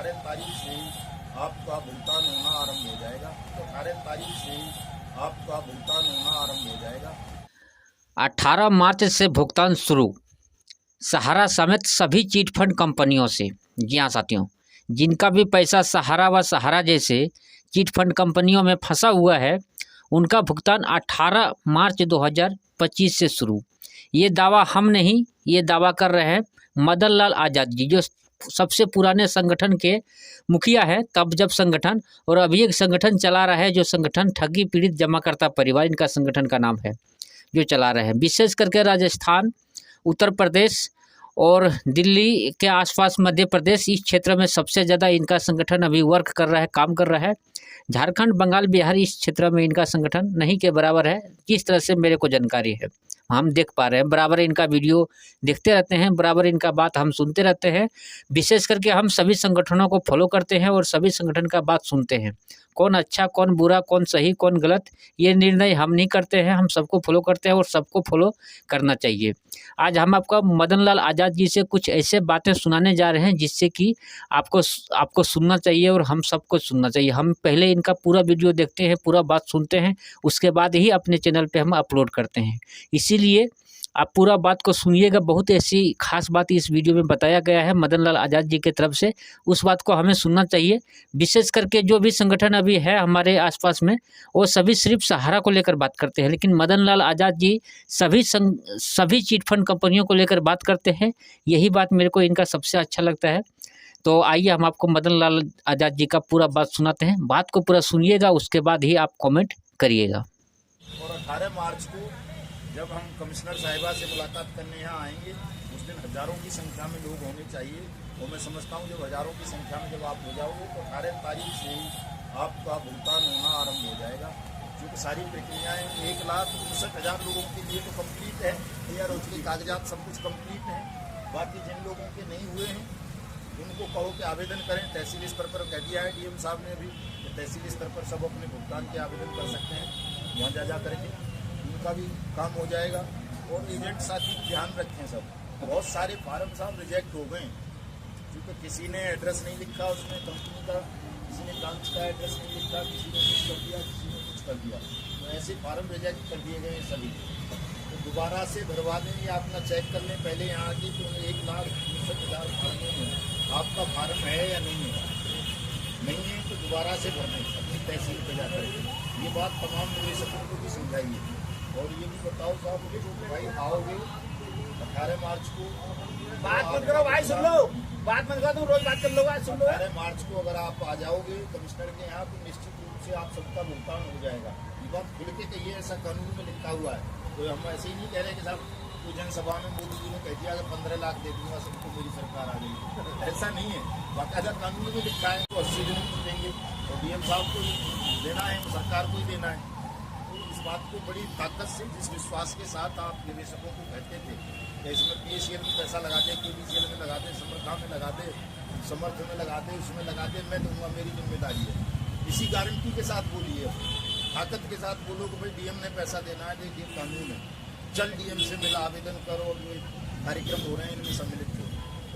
18 तारीख से ही आपका भुगतान होना आरंभ हो जाएगा। तो 18 तारीख से ही आपका भुगतान होना आरंभ हो जाएगा। 18 मार्च से भुगतान शुरू सहारा समेत सभी चिट फंड कंपनियों से। जी हाँ साथियों, जिनका भी पैसा सहारा व सहारा जैसे चिट फंड कंपनियों में फंसा हुआ है, उनका भुगतान 18 मार्च 2025 से शुरू। ये दावा हम नहीं, ये दावा कर रहे हैं मदन लाल आज़ाद जी, जो सबसे पुराने संगठन के मुखिया है तब जब संगठन, और अभी एक संगठन चला रहा है जो संगठन ठगी पीड़ित जमाकर्ता परिवार, इनका संगठन का नाम है, जो चला रहे हैं। विशेष करके राजस्थान, उत्तर प्रदेश और दिल्ली के आसपास मध्य प्रदेश, इस क्षेत्र में सबसे ज़्यादा इनका संगठन अभी वर्क कर रहा है, काम कर रहा है। झारखंड, बंगाल, बिहार इस क्षेत्र में इनका संगठन नहीं के बराबर है, जिस तरह से मेरे को जानकारी है। हम देख पा रहे हैं, बराबर इनका वीडियो देखते रहते हैं, बराबर इनका बात हम सुनते रहते हैं। विशेष करके हम सभी संगठनों को फॉलो करते हैं और सभी संगठन का बात सुनते हैं। कौन अच्छा, कौन बुरा, कौन सही, कौन गलत, ये निर्णय हम नहीं करते हैं, हम सबको फॉलो करते हैं और सबको फॉलो करना चाहिए। आज हम आपका मदन लाल आज़ाद जी से कुछ ऐसे बातें सुनाने जा रहे हैं जिससे कि आपको सुनना चाहिए और हम सबको सुनना चाहिए। हम पहले इनका पूरा वीडियो देखते हैं, पूरा बात सुनते हैं, उसके बाद ही अपने चैनल पे हम अपलोड करते हैं। इसीलिए आप पूरा बात को सुनिएगा। बहुत ऐसी खास बात इस वीडियो में बताया गया है मदन लाल आज़ाद जी की तरफ से, उस बात को हमें सुनना चाहिए। विशेष करके जो भी संगठन अभी है हमारे आसपास में, वो सभी सिर्फ सहारा को लेकर बात करते हैं, लेकिन मदन लाल आज़ाद जी सभी चिट फंड कंपनियों को लेकर बात करते हैं। यही बात मेरे को इनका सबसे अच्छा लगता है। तो आइए हम आपको मदन लाल आज़ाद जी का पूरा बात सुनाते हैं। बात को पूरा सुनिएगा, उसके बाद ही आप कमेंट करिएगा। और 18 मार्च को जब हम कमिश्नर साहिबा से मुलाकात करने यहाँ आएंगे, उस दिन हज़ारों की संख्या में लोग होने चाहिए। और मैं समझता हूँ जब हज़ारों की संख्या में जब आप हो जाओगे तो 18 तारीख से ही आपका भुगतान होना आरंभ हो जाएगा। क्योंकि सारी प्रक्रियाएँ 1,59,000 लोगों के लिए तो कम्प्लीट है, और उसके कागजात सब कुछ कम्प्लीट हैं। बाकी जिन लोगों के नहीं हुए हैं उनको कहो कि आवेदन करें। तहसील स्तर पर कह दिया है डीएम साहब ने अभी, तहसील स्तर पर सब अपने भुगतान के आवेदन कर सकते हैं, वहाँ जा करके उनका भी काम हो जाएगा। और एजेंट साथी ध्यान रखें, सब बहुत सारे फार्म साहब रिजेक्ट हो गए क्योंकि किसी ने एड्रेस नहीं लिखा उसमें कंपनी का, किसी ने ब्रांच का एड्रेस नहीं लिखा, किसी ने कुछ कर दिया, किसी ने कुछ कर दिया, तो ऐसे फार्म रिजेक्ट कर दिए गए सभी। तो दोबारा से भरवा दें या अपना चेक कर लें पहले यहाँ आके कि 1,59,000 फार्मों में आपका फार्म है या नहीं है। नहीं है तो दोबारा से भरने अपनी तहसील पर जाकर। ये बात तमाम निवेशकों को भी समझाइए। और ये भी बताओ साहब, भाई आओगे 18 मार्च को, बात मत करो भाई, सुन लो, बात मत करो, तुम रोज बात कर लो, सुन लो। 18 मार्च को अगर आप आ जाओगे कमिश्नर के यहाँ तो निश्चित रूप से आप सबका भुगतान हो जाएगा। ये बात खुल के कहिए, ऐसा कानून में लिखा हुआ है। तो हम ऐसे ही नहीं कह रहे कि साहब कोई जनसभा में मोदी जी ने कह दिया अगर 15 लाख दे दूंगा सबको मेरी सरकार आ गई, ऐसा नहीं है। बाकायदा कानून में लिखा है तो 80 दिन देंगे, और डीएम साहब को देना है, सरकार को ही देना है। इस बात को बड़ी ताकत से, जिस विश्वास के साथ आप निवेशकों को कहते थे कि इसमें PACL में पैसा लगा दे, KBCL में लगा दे, समर्था में लगा दे, समर्थ में लगा दे, उसमें लगा दे, मैं दूंगा, मेरी जिम्मेदारी है। इसी गारंटी के साथ बोलिए, ताकत के साथ बोलो कि भाई डीएम ने पैसा देना है, देखिए कानून है, चल डीएम से मिला, आवेदन करो, और ये कार्यक्रम हो रहे हैं इनमें सम्मिलित हो।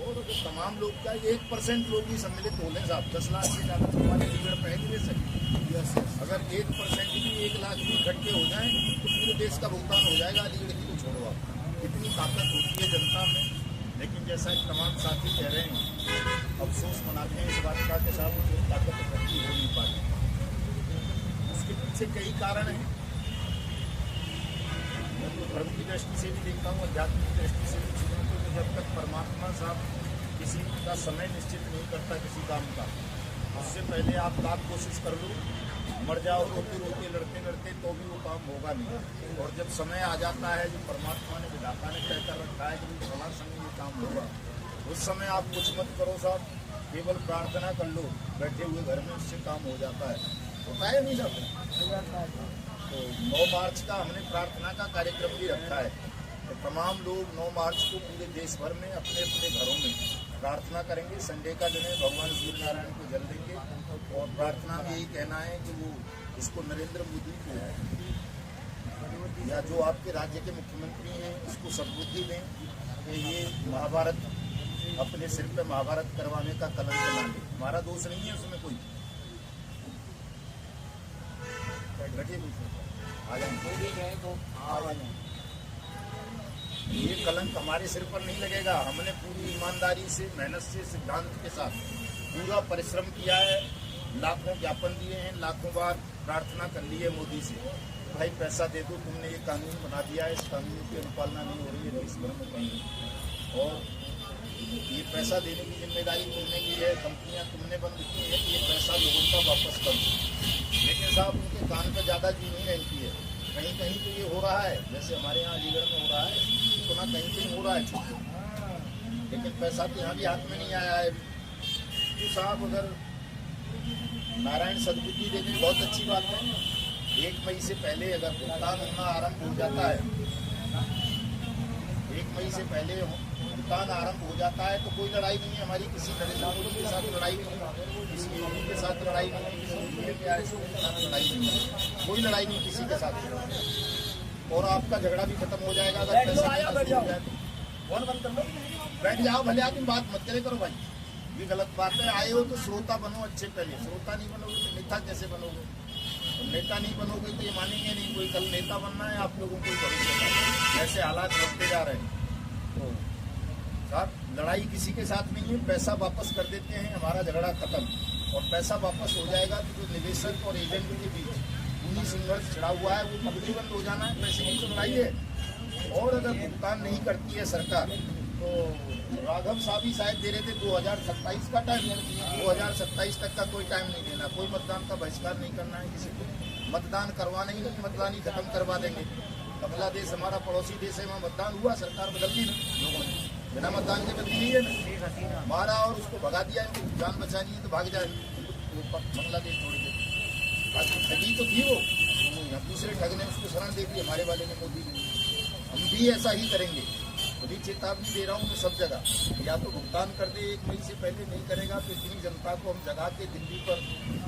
और तमाम लोग का 1% लोग ही सम्मिलित हो लें साहब, 10 लाख से ज़्यादा हमारे लीडर पहले दे सके। अगर 1% भी 1 लाख भी इकट्ठे हो जाएं तो पूरे देश का भुगतान हो जाएगा। अलीगढ़ की तो छोड़ो आप, इतनी ताकत होती है जनता में। लेकिन जैसा कि तमाम साथी कह रहे हैं, अफसोस मनाते हैं इस बात का कि साहब उसकी ताकत इकट्ठी हो नहीं पाती। उसके पीछे कई कारण हैं। मैं तो धर्म की दृष्टि से भी देखता हूँ, अध्यात्म की दृष्टि से भी चीज़ों को, तो जब तक परमात्मा साहब किसी का समय निश्चित नहीं करता किसी काम का, उससे पहले आप लाख कोशिश कर लो, मर जाओ रोते रोते, लड़ते लड़ते, तो भी वो काम होगा नहीं। और जब समय आ जाता है, जो परमात्मा ने, विधाता ने तय कर रखा है कि फलां समय ये काम होगा, उस समय आप कुछ मत करो साहब, केवल प्रार्थना कर लो बैठे हुए घर में, उससे काम हो जाता है। होता है नहीं सब। तो 9 मार्च का हमने प्रार्थना का कार्यक्रम भी रखा है। तो तमाम लोग 9 मार्च को पूरे देश भर में अपने अपने घरों में प्रार्थना करेंगे। संडे का दिन है, भगवान सूर्य नारायण को जल देंगे। और प्रार्थना में यही कहना है कि वो इसको नरेंद्र मोदी को या जो आपके राज्य के मुख्यमंत्री हैं इसको सद्बुद्धि दें कि ये महाभारत, अपने सिर पे महाभारत करवाने का कलंक ना ले। हमारा दोष नहीं है उसमें कोई। बैठिए आ जाएंगे। ये कलंक हमारे सिर पर नहीं लगेगा। हमने पूरी ईमानदारी से, मेहनत से, सिद्धांत के साथ पूरा परिश्रम किया है। लाखों ज्ञापन दिए हैं, लाखों बार प्रार्थना कर ली है मोदी से, भाई पैसा दे दो, तुमने ये कानून बना दिया है, इस कानून की अनुपालना नहीं हो रही है देश भर में कहीं, और ये पैसा देने की जिम्मेदारी तुमने की है, कंपनियां तुमने बंद की है, ये पैसा लोगों का वापस कर दो। लेकिन साहब उनके कान पर ज़्यादा जी नहीं रहती है। कहीं कहीं तो ये हो रहा है, जैसे हमारे यहाँ अलीगढ़ में हो रहा है, तो ना कहीं कहीं हो रहा है, लेकिन पैसा तो यहाँ भी हाथ में नहीं आया है। तो साहब अगर नारायण सद्बुद्धि दे दें बहुत अच्छी बात है। 1 मई से पहले अगर भुगतान होना आरंभ हो जाता है, 1 मई से पहले भुगतान आरंभ हो जाता है तो कोई लड़ाई नहीं है हमारी, किसी नरेंद्र मोदी के साथ लड़ाई नहीं है, किसी योगी के साथ लड़ाई नहीं है, किसी के साथ लड़ाई नहीं है, कोई लड़ाई नहीं किसी के साथ। और आपका झगड़ा भी खत्म हो जाएगा अगर पैसा बैठ जाओ, भले आदमी बात मत करे करो भाई, ये गलत बात है। आए हो तो श्रोता बनो अच्छे, पहले श्रोता नहीं बनोगे तो नेता कैसे बनोगे? तो नेता नहीं बनोगे तो ये मानेंगे नहीं कोई, कल नेता बनना है आप लोगों को भविष्य। ऐसे हालात बढ़ते जा रहे हैं तो साहब लड़ाई किसी के साथ नहीं है, पैसा वापस कर देते हैं, हमारा झगड़ा खत्म। और पैसा वापस हो जाएगा तो जो निवेशक और एजेंट के बीच पूरी संघर्ष छिड़ा हुआ है वो कभी बंद हो जाना है। पैसे की तो लड़ाई है। और अगर भुगतान नहीं करती है सरकार तो राघव साहब ही शायद दे रहे थे 2027 का टाइम, 2027 तक का कोई टाइम नहीं देना, कोई मतदान का बहिष्कार नहीं करना है किसी को, मतदान करवाना ही नहीं, मतदान ही खत्म करवा देंगे। बांग्लादेश हमारा पड़ोसी देश है, वहाँ मतदान हुआ, सरकार बदल दी लोगों ने, बिना मतदान के बदली नहीं है ना, मारा और उसको भगा दिया है, जान बचानी है तो भाग जाए बांग्लादेश छोड़ के। ठगी तो थी वो, दूसरे ठग ने उसको शरण दे दी हमारे वाले ने, मोदी ने। हम भी ऐसा ही करेंगे, खुली चेतावनी दे रहा हूँ मैं सब जगह, या तो भुगतान कर दे 1 मई से पहले, नहीं करेगा तो इतनी जनता को हम जगा के दिल्ली पर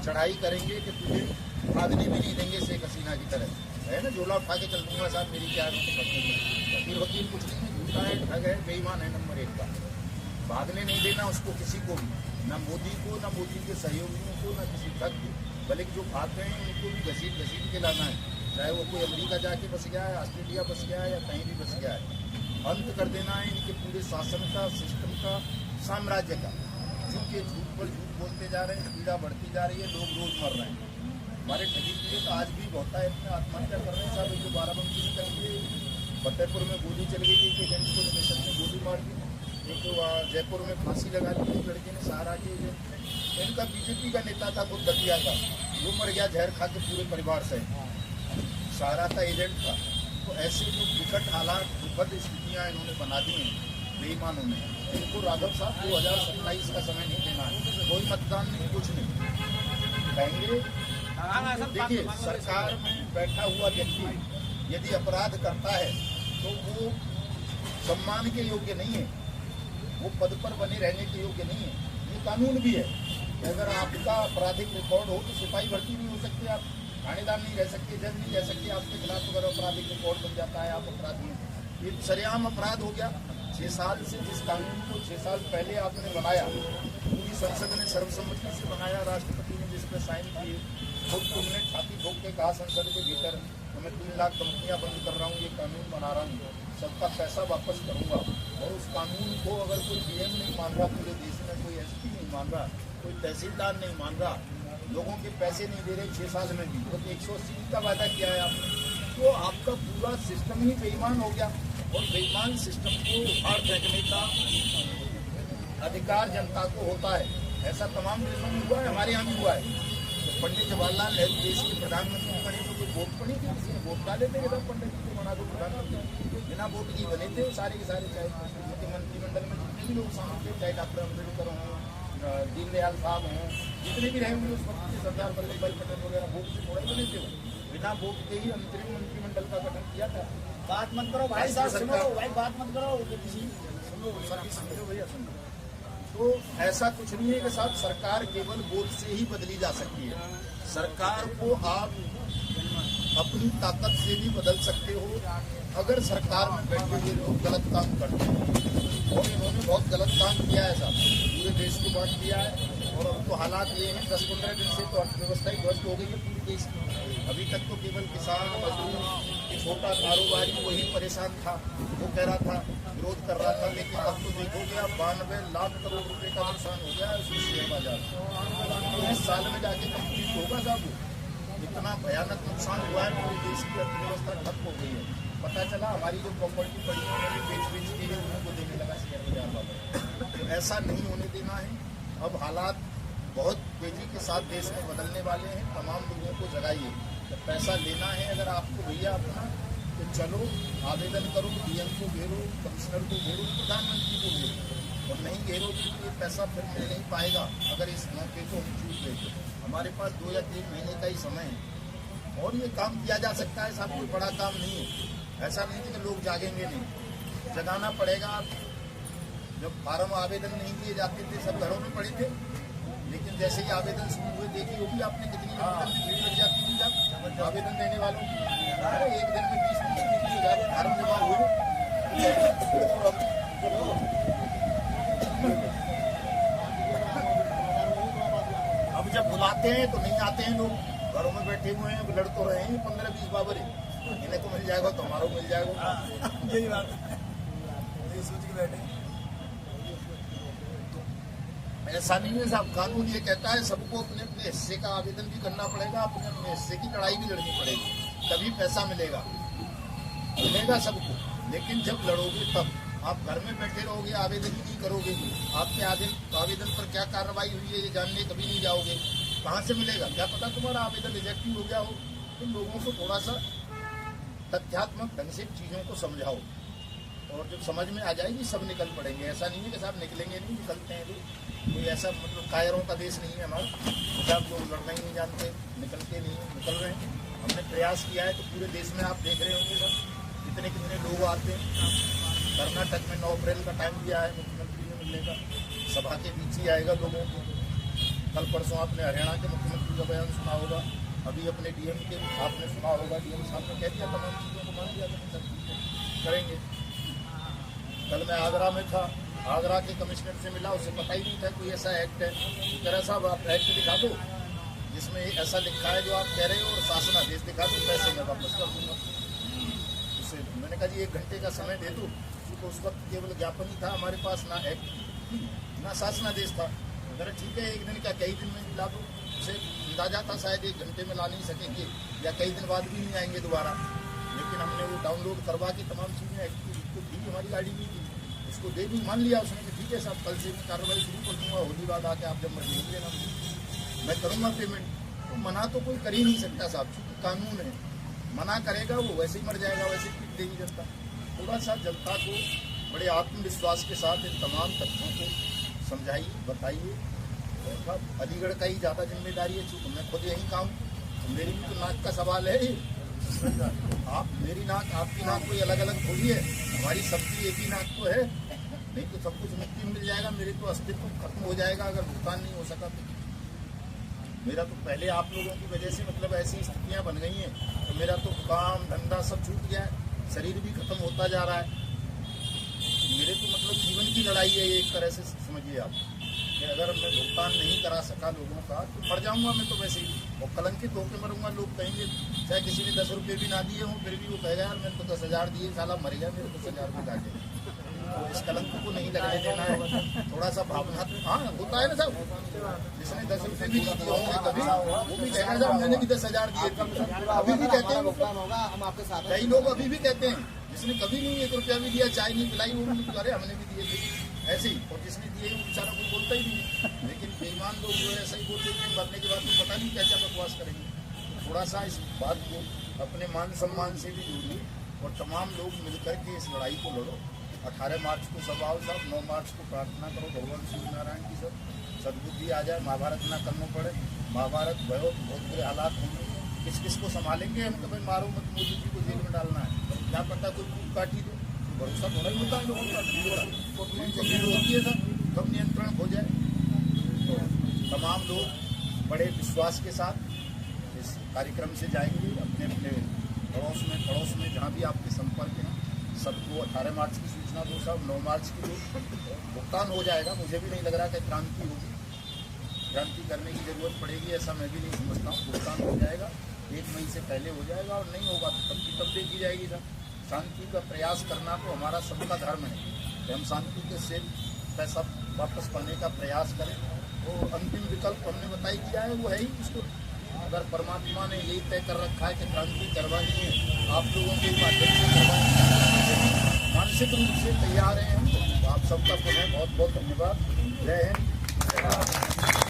चढ़ाई करेंगे कि तुझे भागने भी नहीं देंगे शेख हसीना की तरह, है ना, झोला उठा के चल दूंगा साहब मेरी क्या वकील वकील कुछ नहीं है, झूठा है, ठग है, बेईमान है नंबर 1 का। भागने नहीं देना उसको किसी को भी, ना मोदी को, ना मोदी के सहयोगियों को, ना किसी ठग को, बल्कि जो भाग गए हैं उनको भी घसीट घसीट के लाना है, चाहे वो कोई अमेरिका जाके बस गया है, ऑस्ट्रेलिया बस गया है या कहीं भी बस गया है। अंत कर देना है इनके पूरे शासन का, सिस्टम का, साम्राज्य का। झूठे झूठ पर झूठ बोलते जा रहे हैं, पीड़ा बढ़ती जा रही है, लोग रोज मर रहे हैं। हमारे ठगी पीड़ित तो आज भी बहुत है, अपने आत्महत्या कर रहे हैं साहब। जो बाराबंकी में करेंगे, फतेहपुर में गोली चल गई, एक एजेंट को निवेशक ने गोली मार दी, एक जयपुर में फांसी लगा दी एक लड़के ने, सहारा के एजेंट ने। इनका बीजेपी का नेता था, खुद दतिया का, वो मर गया जहर खा के पूरे परिवार से, सहारा का एजेंट था। तो ऐसे जो विकट हालात, दुखद स्थितियाँ इन्होंने बना दी हैं बेईमानों ने, इनको राघव साहब 2027 का समय नहीं देना है, कोई मतदान नहीं, कुछ नहीं कहेंगे। देखिए सरकार में बैठा हुआ व्यक्ति यदि अपराध करता है तो वो सम्मान के योग्य नहीं है, वो पद पर बने रहने के योग्य नहीं है। ये कानून भी है, अगर आपका आपराधिक रिकॉर्ड हो तो सिपाही भर्ती नहीं हो सकते, आप थानेदार नहीं रह सकते, जज नहीं रह सकते, आपके खिलाफ अगर आपराधिक रिकॉर्ड बन जाता है आप अपराधी हैं। ये सरेआम अपराध हो गया। 6 साल से जिस कानून को 6 साल पहले आपने बनाया, पूरी संसद ने सर्वसम्मति से बनाया, राष्ट्रपति ने जिस पर साइन किए, खुद तुमने छाती ठोक के कहा संसद के भीतर तो मैं 3 लाख कंपनियां बंद कर रहा हूँ, ये कानून बना रहा हूँ, सबका पैसा वापस करूँगा। और उस कानून को अगर कोई डीएम नहीं मान रहा पूरे देश में, कोई एसपी नहीं मान रहा, कोई तहसीलदार नहीं मान रहा, लोगों के पैसे नहीं दे रहे 6 साल में भी, तो 180 का वादा किया है आपने, तो आपका पूरा सिस्टम ही बेईमान हो गया। और बेईमान सिस्टम को उखाड़ फेंकने का अधिकार जनता को होता है। ऐसा तमाम देशों में हुआ है, हमारे यहाँ भी हुआ है। तो पंडित जवाहरलाल नेहरू देश के प्रधानमंत्री बने तो कोई वोट पड़ी थी, किसी ने वोट डाले थे कि पंडित जी को बना दो प्रधानमंत्री, बिना वोट की बने थे सारे के सारे, चाहे मंत्रिमंडल में जितने भी लोग शामिल थे, चाहे डॉक्टर अम्बेडकर हों, दीनदयाल साहब हों, जितने भी रहे होंगे उस वक्त के, सरदार वल्लभ भाई पटेल वगैरह, वोट से थोड़ा ही बने थे, बिना वोट के ही अंतरिम मंत्रिमंडल का गठन किया था। बात मत करो भाई साहब, सुनो भाई, बात मत करो, सुनो सभी समझो भैया, सुनो। तो ऐसा कुछ नहीं है कि साहब सरकार केवल वोट से ही बदली जा सकती है। सरकार को आप अपनी ताकत से भी बदल सकते हो अगर सरकार में बैठे हुए लोग गलत काम करते हैं। और इन्होंने बहुत गलत काम किया है साहब, पूरे देश को बांट दिया है और अब हालात ये हैं 10-15 दिन से तो अर्थव्यवस्था ही ध्वस्त हो गई है पूरी देश की। अभी तक तो केवल किसान, मजदूर, छोटा कारोबारी वही परेशान था, वो कह रहा था, विरोध कर रहा था। लेकिन अब तो देखोगे आप 92 लाख करोड़ रुपए का नुकसान हो गया है उसमें शेयर बाजार। इस साल में जाके कंप्लीट होगा साहब। इतना भयानक नुकसान हुआ है, पूरे देश की अर्थव्यवस्था ठप हो गई है। पता चला हमारी जो प्रॉपर्टी पड़ी है उन्होंने बेच के उनको देने लगा शेयर बाजार वाला। तो ऐसा नहीं होने देना है। अब हालात बहुत तेजी के साथ देश में बदलने वाले हैं। तमाम लोगों को जगाइए। जब पैसा लेना है अगर आपको भैया अपना, तो चलो आवेदन करो, डीएम को घेरो, कमिश्नर को घेरो, प्रधानमंत्री को घेरो। और नहीं घेरो तो ये पैसा फिर मिल नहीं पाएगा। अगर इस मौके को हम छूट गए तो हमारे पास 2 या 3 महीने का ही समय है और ये काम किया जा सकता है साहब। कोई बड़ा काम नहीं है। ऐसा नहीं कि लोग जागेंगे नहीं, जगाना पड़ेगा। जब फार्म आवेदन नहीं दिए जाते थे सब घरों में पड़े थे, लेकिन जैसे ही आवेदन शुरू हुए देखिए वो भी आपने कितनी भीड़ लग जाती थी जब आवेदन देने वालों की। अरे एक दिन में 20-30 फार्म जमा हुए। अब जब बुलाते हैं तो नहीं आते हैं लोग, घरों में बैठे हुए हैं, लड़ तो रहे हैं 15-20 बाबरे। इन्हें को मिल जाएगा तो हमारा मिल जाएगा। यही बात यही सोच के बैठे। ऐसा नहीं है साहब। कानून ये कहता है सबको अपने अपने हिस्से का आवेदन भी करना पड़ेगा, अपने अपने हिस्से की लड़ाई भी लड़नी पड़ेगी, तभी पैसा मिलेगा सबको। लेकिन जब लड़ोगे तब आप घर में बैठे रहोगे, आवेदन ही नहीं करोगे, आपके आवेदन पर क्या कार्रवाई हुई है ये जानने कभी नहीं जाओगे। कहाँ से मिलेगा? क्या पता तुम्हारा आवेदन रिजेक्ट ही हो गया हो। तो लोगों को थोड़ा सा तथ्यात्मक ढंग से चीज़ों को समझाओ और जब समझ में आ जाएगी सब निकल पड़ेंगे। ऐसा नहीं है कि साहब निकलेंगे नहीं, निकलते हैं लोग। कोई ऐसा मतलब कायरों का देश नहीं है हमारा, साहब लोग लड़ना ही नहीं जानते, निकलते नहीं, निकल रहे हैं। हमने प्रयास किया है तो पूरे देश में आप देख रहे होंगे सर कितने लोग आते हैं। कर्नाटक में 9 अप्रैल का टाइम दिया है मुख्यमंत्री ने मिलने का, सभा के बीच ही आएगा लोगों को। कल परसों आपने हरियाणा के मुख्यमंत्री का बयान सुना होगा, अभी अपने डीएम के आपने सुना होगा, डीएम साहब ने कह दिया तमाम चीज़ों को मान लिया करेंगे। कल मैं आगरा में था, आगरा के कमिश्नर से मिला, उसे पता ही नहीं था कोई ऐसा एक्ट है। तो कह रहा साहब आप एक्ट दिखा दो जिसमें ऐसा लिखा है जो आप कह रहे हो और शासनादेश दिखा दो, पैसे मैं वापस कर दूंगा। उससे मैंने कहा जी 1 घंटे का समय दे दो। तो उस वक्त केवल ज्ञापन ही था हमारे पास, ना एक्ट ना शासनादेश था। अगर ठीक है 1 दिन का कई दिन में मिला दो। उसे अंदाजा था शायद 1 घंटे में ला नहीं सकेंगे या कई दिन बाद भी नहीं आएंगे दोबारा। लेकिन हमने वो डाउनलोड करवा के तमाम चीज़ें एक्ट दी, हमारी गाड़ी भी थी, उसको दे दी, मान लिया उसने कि ठीक है साहब कल से मैं कार्रवाई शुरू कर दूँगा, होली बाद आके आप जब मर्जी देना मैं करूँगा पेमेंट। तो मना तो कोई कर ही नहीं सकता साहब, क्योंकि कानून है। मना करेगा वो वैसे ही मर जाएगा, वैसे पीट देगी जनता। थोड़ा सा जनता को बड़े आत्मविश्वास के साथ इन तमाम तथ्यों को समझाइए, बताइए। और अलीगढ़ का ही ज़्यादा जिम्मेदारी है, चूँकि मैं खुद यहीं का हूँ, तो मेरी भी तो नाक का सवाल है। आप मेरी नाक आपकी नाक कोई अलग अलग थोड़ी है, हमारी सबकी एक ही नाक तो है। नहीं तो सब कुछ मुक्ति मिल जाएगा, मेरे तो अस्तित्व खत्म हो जाएगा अगर भुगतान नहीं हो सका तो। मेरा तो पहले आप लोगों की वजह से मतलब ऐसी स्थितियाँ बन गई हैं तो मेरा तो काम धंधा सब छूट गया है, शरीर भी खत्म होता जा रहा है। मेरे तो मतलब जीवन की लड़ाई है ये, एक तरह से समझिए आप कि अगर मैं भुगतान नहीं करा सका लोगों का तो मर जाऊंगा मैं तो वैसे ही, और कलंकित होकर मरूंगा। लोग कहेंगे चाहे किसी ने 10 रुपये भी ना दिए हों फिर भी वो कहेगा यार मैंने तो 10,000 दिए, साला मर गया, मेरे 10,000 रुपये काटे। तो इस कलंक को नहीं लगने देना है। थोड़ा सा भावनात्मक हाँ होता है ना साहब, जिसने 10 रुपये भी नहीं दिए होंगे कभी वो भी कहेगा साहब मैंने भी 10,000 दिए थे। अभी भी कहते हैं कई लोग, अभी भी कहते हैं जिसने कभी नहीं 1 रुपया भी दिया, चाय नहीं पिलाई, वो भी अरे हमने भी दिए थे ऐसे ही। और जिसने दिए वो बेचारा कोई बोलता ही नहीं। लेकिन बेईमान लोग जो है ऐसा ही बोलते हैं, मरने के बाद तो पता नहीं क्या क्या बकवास करेंगे। थोड़ा सा इस बात को अपने मान सम्मान से भी जोड़िए और तमाम लोग मिलकर के इस लड़ाई को लड़ो। 18 मार्च को सब आओ साहब, 9 मार्च को प्रार्थना करो भगवान सूर्य नारायण की सब सद्बुद्धि आ जाए, महाभारत ना करना पड़े। महाभारत बहुत बुरे हालात होंगे, किस किस को संभालेंगे हम? तो भाई मारो मत, मोदी जी को जेल में डालना है, क्या पता कोई कूद काटी दो, भरोसा थोड़ा ही होता है लोगों का। भीड़ होती है सर, कब नियंत्रण हो जाए। तो तमाम लोग बड़े विश्वास के साथ इस कार्यक्रम से जाएंगे अपने अपने पड़ोस में जहाँ भी आपके संपर्क हैं सबको 18 मार्च की सूचना दो साहब। 9 मार्च की भुगतान हो जाएगा, मुझे भी नहीं लग रहा कि क्रांति होगी। क्रांति करने की जरूरत पड़ेगी, ऐसा मैं भी नहीं समझता हूँ। भुगतान हो जाएगा 1 मई से पहले हो जाएगा, और नहीं होगा तो तब की तब देखी जाएगी सर। शांति का प्रयास करना तो हमारा सबका धर्म है कि हम शांति के से पैसा वापस पाने का प्रयास करें। वो अंतिम विकल्प हमने बताई दिया है, वो है ही उसको। अगर परमात्मा ने यही तय कर रखा है कि क्रांति करवानी है, आप लोगों के माध्यम से करवानी है, मानसिक रूप से तैयार हैं हम। तो आप सबका पुनः बहुत बहुत धन्यवाद। जय हिंद।